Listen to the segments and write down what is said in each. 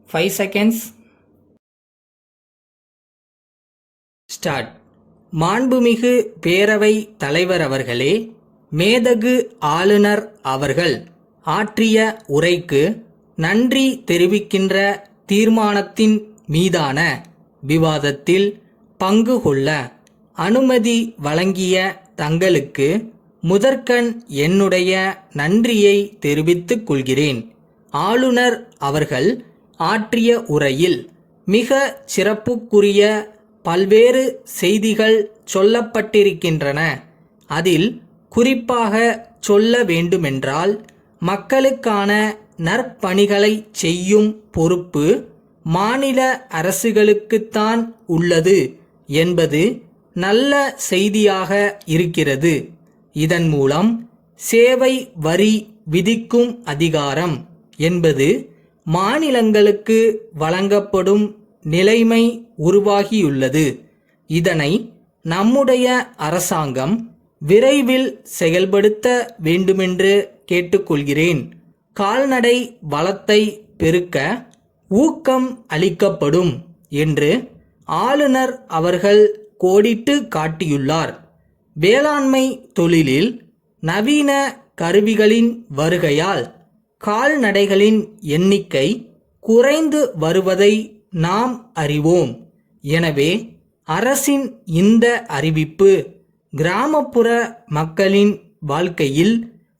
5 seconds. Start. மாண்புமிகு பேரவை தலைவர் அவர்களே, மேதகு ஆளுநர் அவர்கள் ஆற்றிய உரைக்கு நன்றி தெரிவிக்கின்ற தீர்மானத்தின் மீதான விவாதத்தில் பங்கு கொள்ள அனுமதி வழங்கிய தங்களுக்கு முதற்கண் என்னுடைய நன்றியை தெரிவித்துக் கொள்கிறேன். ஆளுநர் அவர்கள் ஆற்றிய உரையில் மிக சிறப்புக்குரிய பல்வேறு செய்திகள் சொல்லப்பட்டிருக்கின்றன. அதில் குறிப்பாக சொல்ல வேண்டுமென்றால், மக்களுக்கான நற்பணிகளை செய்யும் பொறுப்பு மாநில அரசுகளுக்குத்தான் உள்ளது என்பது நல்ல செய்தியாக இருக்கிறது. இதன் மூலம் சேவை வரி விதிக்கும் அதிகாரம் என்பது மாநிலங்களுக்கு வழங்கப்படும் நிலைமை உருவாகியுள்ளது. இதனை நம்முடைய அரசாங்கம் விரைவில் செயல்படுத்த வேண்டுமென்று கேட்டுக்கொள்கிறேன். கால்நடை வளத்தை பெருக்க ஊக்கம் அளிக்கப்படும் என்று ஆளுநர் அவர்கள் கோடிட்டு காட்டியுள்ளார். வேளாண்மை தொழிலில் நவீன கருவிகளின் வருகையால் கால்நடைகளின் எண்ணிக்கை குறைந்து வருவதை நாம் அறிவோம். எனவே அரசின் இந்த அறிவிப்பு கிராமப்புற மக்களின் வாழ்க்கையில்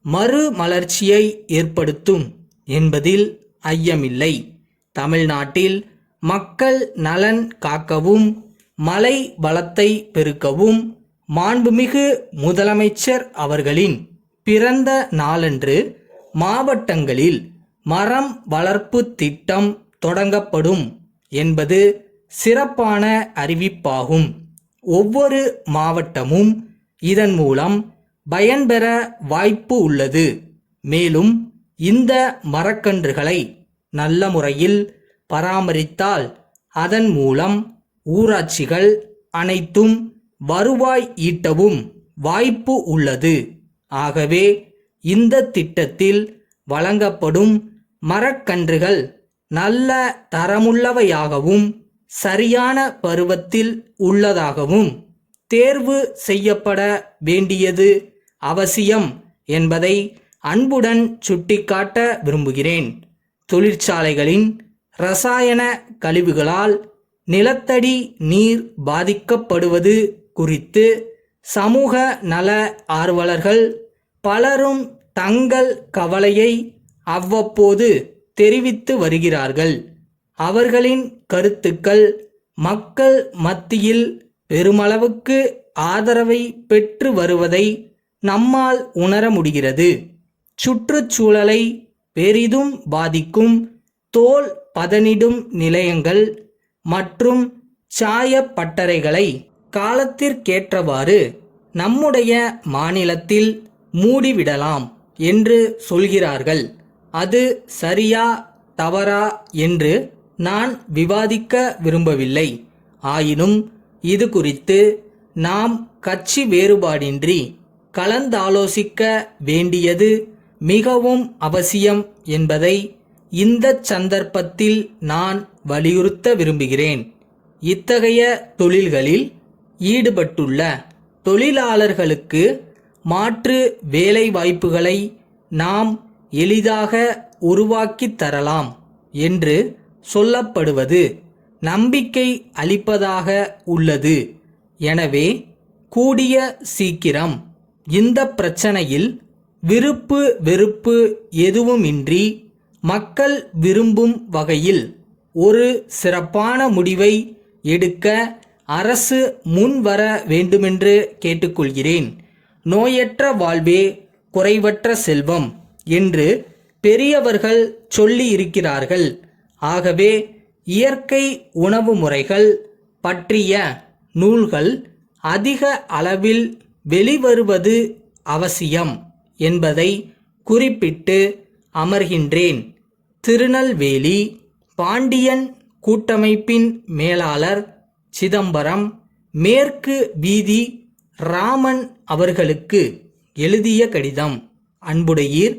மறுமலர்ச்சியை ஏற்படுத்தும் என்பதில் ஐயமில்லை. தமிழ்நாட்டில் மக்கள் நலன் காக்கவும் மழை வளத்தை பெருக்கவும் மாண்புமிகு முதலமைச்சர் அவர்களின் பிறந்த நாளன்று மாவட்டங்களில் மரம் வளர்ப்பு திட்டம் தொடங்கப்படும் என்பது சிறப்பான அறிவிப்பாகும். ஒவ்வொரு மாவட்டமும் இதன் மூலம் பயன்பெற வாய்ப்பு உள்ளது. மேலும் இந்த மரக்கன்றுகளை நல்ல முறையில் பராமரித்தால் அதன் மூலம் ஊராட்சிகள் அனைத்தும் வருவாய் ஈட்டவும் வாய்ப்பு உள்ளது. ஆகவே இந்த திட்டத்தில் வழங்கப்படும் மரக்கன்றுகள் நல்ல தரமுள்ளவையாகவும் சரியான பருவத்தில் உள்ளதாகவும் தேர்வு செய்யப்பட வேண்டியது அவசியம் என்பதை அன்புடன் சுட்டிக்காட்ட விரும்புகிறேன். தொழிற்சாலைகளின் இரசாயன கழிவுகளால் நிலத்தடி நீர் பாதிக்கப்படுவது குறித்து சமூக நல ஆர்வலர்கள் பலரும் தங்கள் கவலையை அவ்வப்போது தெரிவித்து வருகிறார்கள். அவர்களின் கருத்துக்கள் மக்கள் மத்தியில் பெருமளவுக்கு ஆதரவை பெற்று வருவதை நம்மால் உணர முடிகிறது. சுற்றுச்சூழலை பெரிதும் பாதிக்கும் தோல் பதனிடும் நிலையங்கள் மற்றும் சாயப்பட்டறைகளை காலத்திற்கேற்றவாறு நம்முடைய மாநிலத்தில் மூடிவிடலாம் என்று சொல்கிறார்கள். அது சரியா தவறா என்று நான் விவாதிக்க விரும்பவில்லை. ஆயினும் இது குறித்து நாம் கட்சி வேறுபாடின்றி கலந்தாலோசிக்க வேண்டியது மிகவும் அவசியம் என்பதை இந்த சந்தர்ப்பத்தில் நான் வலியுறுத்த விரும்புகிறேன். இத்தகைய தொழில்களில் ஈடுபட்டுள்ள தொழிலாளர்களுக்கு மாற்று வேலைவாய்ப்புகளை நாம் எளிதாக உருவாக்கித் தரலாம் என்று சொல்லப்படுவது நம்பிக்கை அளிப்பதாக உள்ளது. எனவே கூடிய சீக்கிரம் இந்த பிரச்சனையில் விருப்பு வெறுப்பு எதுவுமின்றி மக்கள் விரும்பும் வகையில் ஒரு சிறப்பான முடிவை எடுக்க அரசு முன்வர வேண்டுமென்று கேட்டுக்கொள்கிறேன். நோயற்ற வாழ்வே குறைவற்ற செல்வம் என்று பெரியவர்கள் சொல்லி இருக்கிறார்கள். ஆகவே இயற்கை உணவு முறைகள் பற்றிய நூல்கள் அதிக அளவில் வெளிவருவது அவசியம் என்பதை குறிப்பிட்டு அமர்கின்றேன். திருநெல்வேலி பாண்டியன் கூட்டமைப்பின் மேலாளர் சிதம்பரம் மேற்கு வீதி ராமன் அவர்களுக்கு எழுதிய கடிதம். அன்புடையீர்,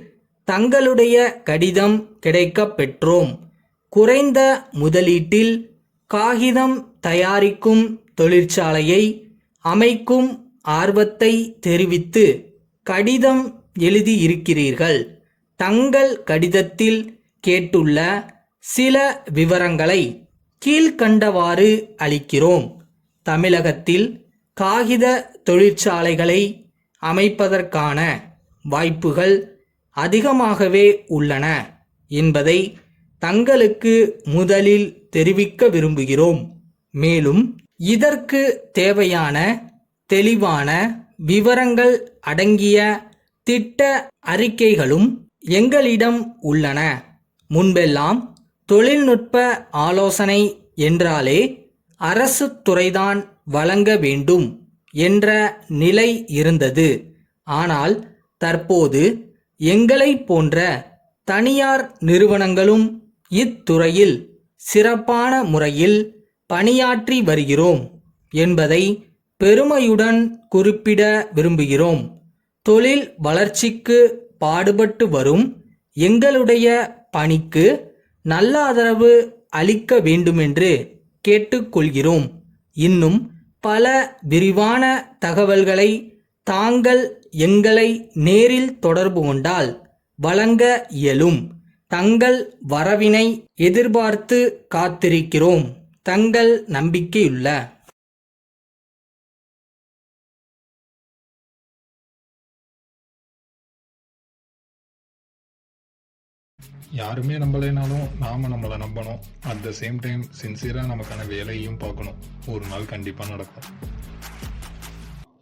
தங்களுடைய கடிதம் கிடைக்கப் பெற்றோம். குறைந்த முதலீட்டில் காகிதம் தயாரிக்கும் தொழிற்சாலையை அமைக்கும் ஆர்வத்தை தெரிவித்து கடிதம் எழுதியிருக்கிறீர்கள். தங்கள் கடிதத்தில் கேட்டுள்ள சில விவரங்களை கீழ்க்கண்டவாறு அளிக்கிறோம். தமிழகத்தில் காகித தொழிற்சாலைகளை அமைப்பதற்கான வாய்ப்புகள் அதிகமாகவே உள்ளன என்பதை தங்களுக்கு முதலில் தெரிவிக்க விரும்புகிறோம். மேலும் இதற்கு தேவையான தெளிவான விவரங்கள் அடங்கிய திட்ட அறிக்கைகளும் எங்களிடம் உள்ளன. முன்பெல்லாம் தொழில்நுட்ப ஆலோசனை என்றாலே அரசு துறைதான் வழங்க வேண்டும் என்ற நிலை இருந்தது. ஆனால் தற்போது எங்களை போன்ற தனியார் நிறுவனங்களும் இத்துறையில் சிறப்பான முறையில் பணியாற்றி வருகிறோம் என்பதை பெருமையுடன் குறிப்பிட விரும்புகிறோம். தொழில் வளர்ச்சிக்கு பாடுபட்டு வரும் எங்களுடைய பணிக்கு நல்ல ஆதரவு அளிக்க வேண்டுமென்று கேட்டுக்கொள்கிறோம். இன்னும் பல விரிவான தகவல்களை தாங்கள் எங்களை நேரில் தொடர்பு கொண்டால் வழங்க இயலும். தங்கள் வரவினை எதிர்பார்த்து காத்திருக்கிறோம். தங்கள் நம்பிக்கையுள்ள யாருமே நம்பலைனாலும் நாம நம்மளை நம்பணும். அட் த சேம் டைம் சின்சியராக நமக்கான வேலையும் பார்க்கணும். ஒரு நாள் கண்டிப்பாக நடக்கும்.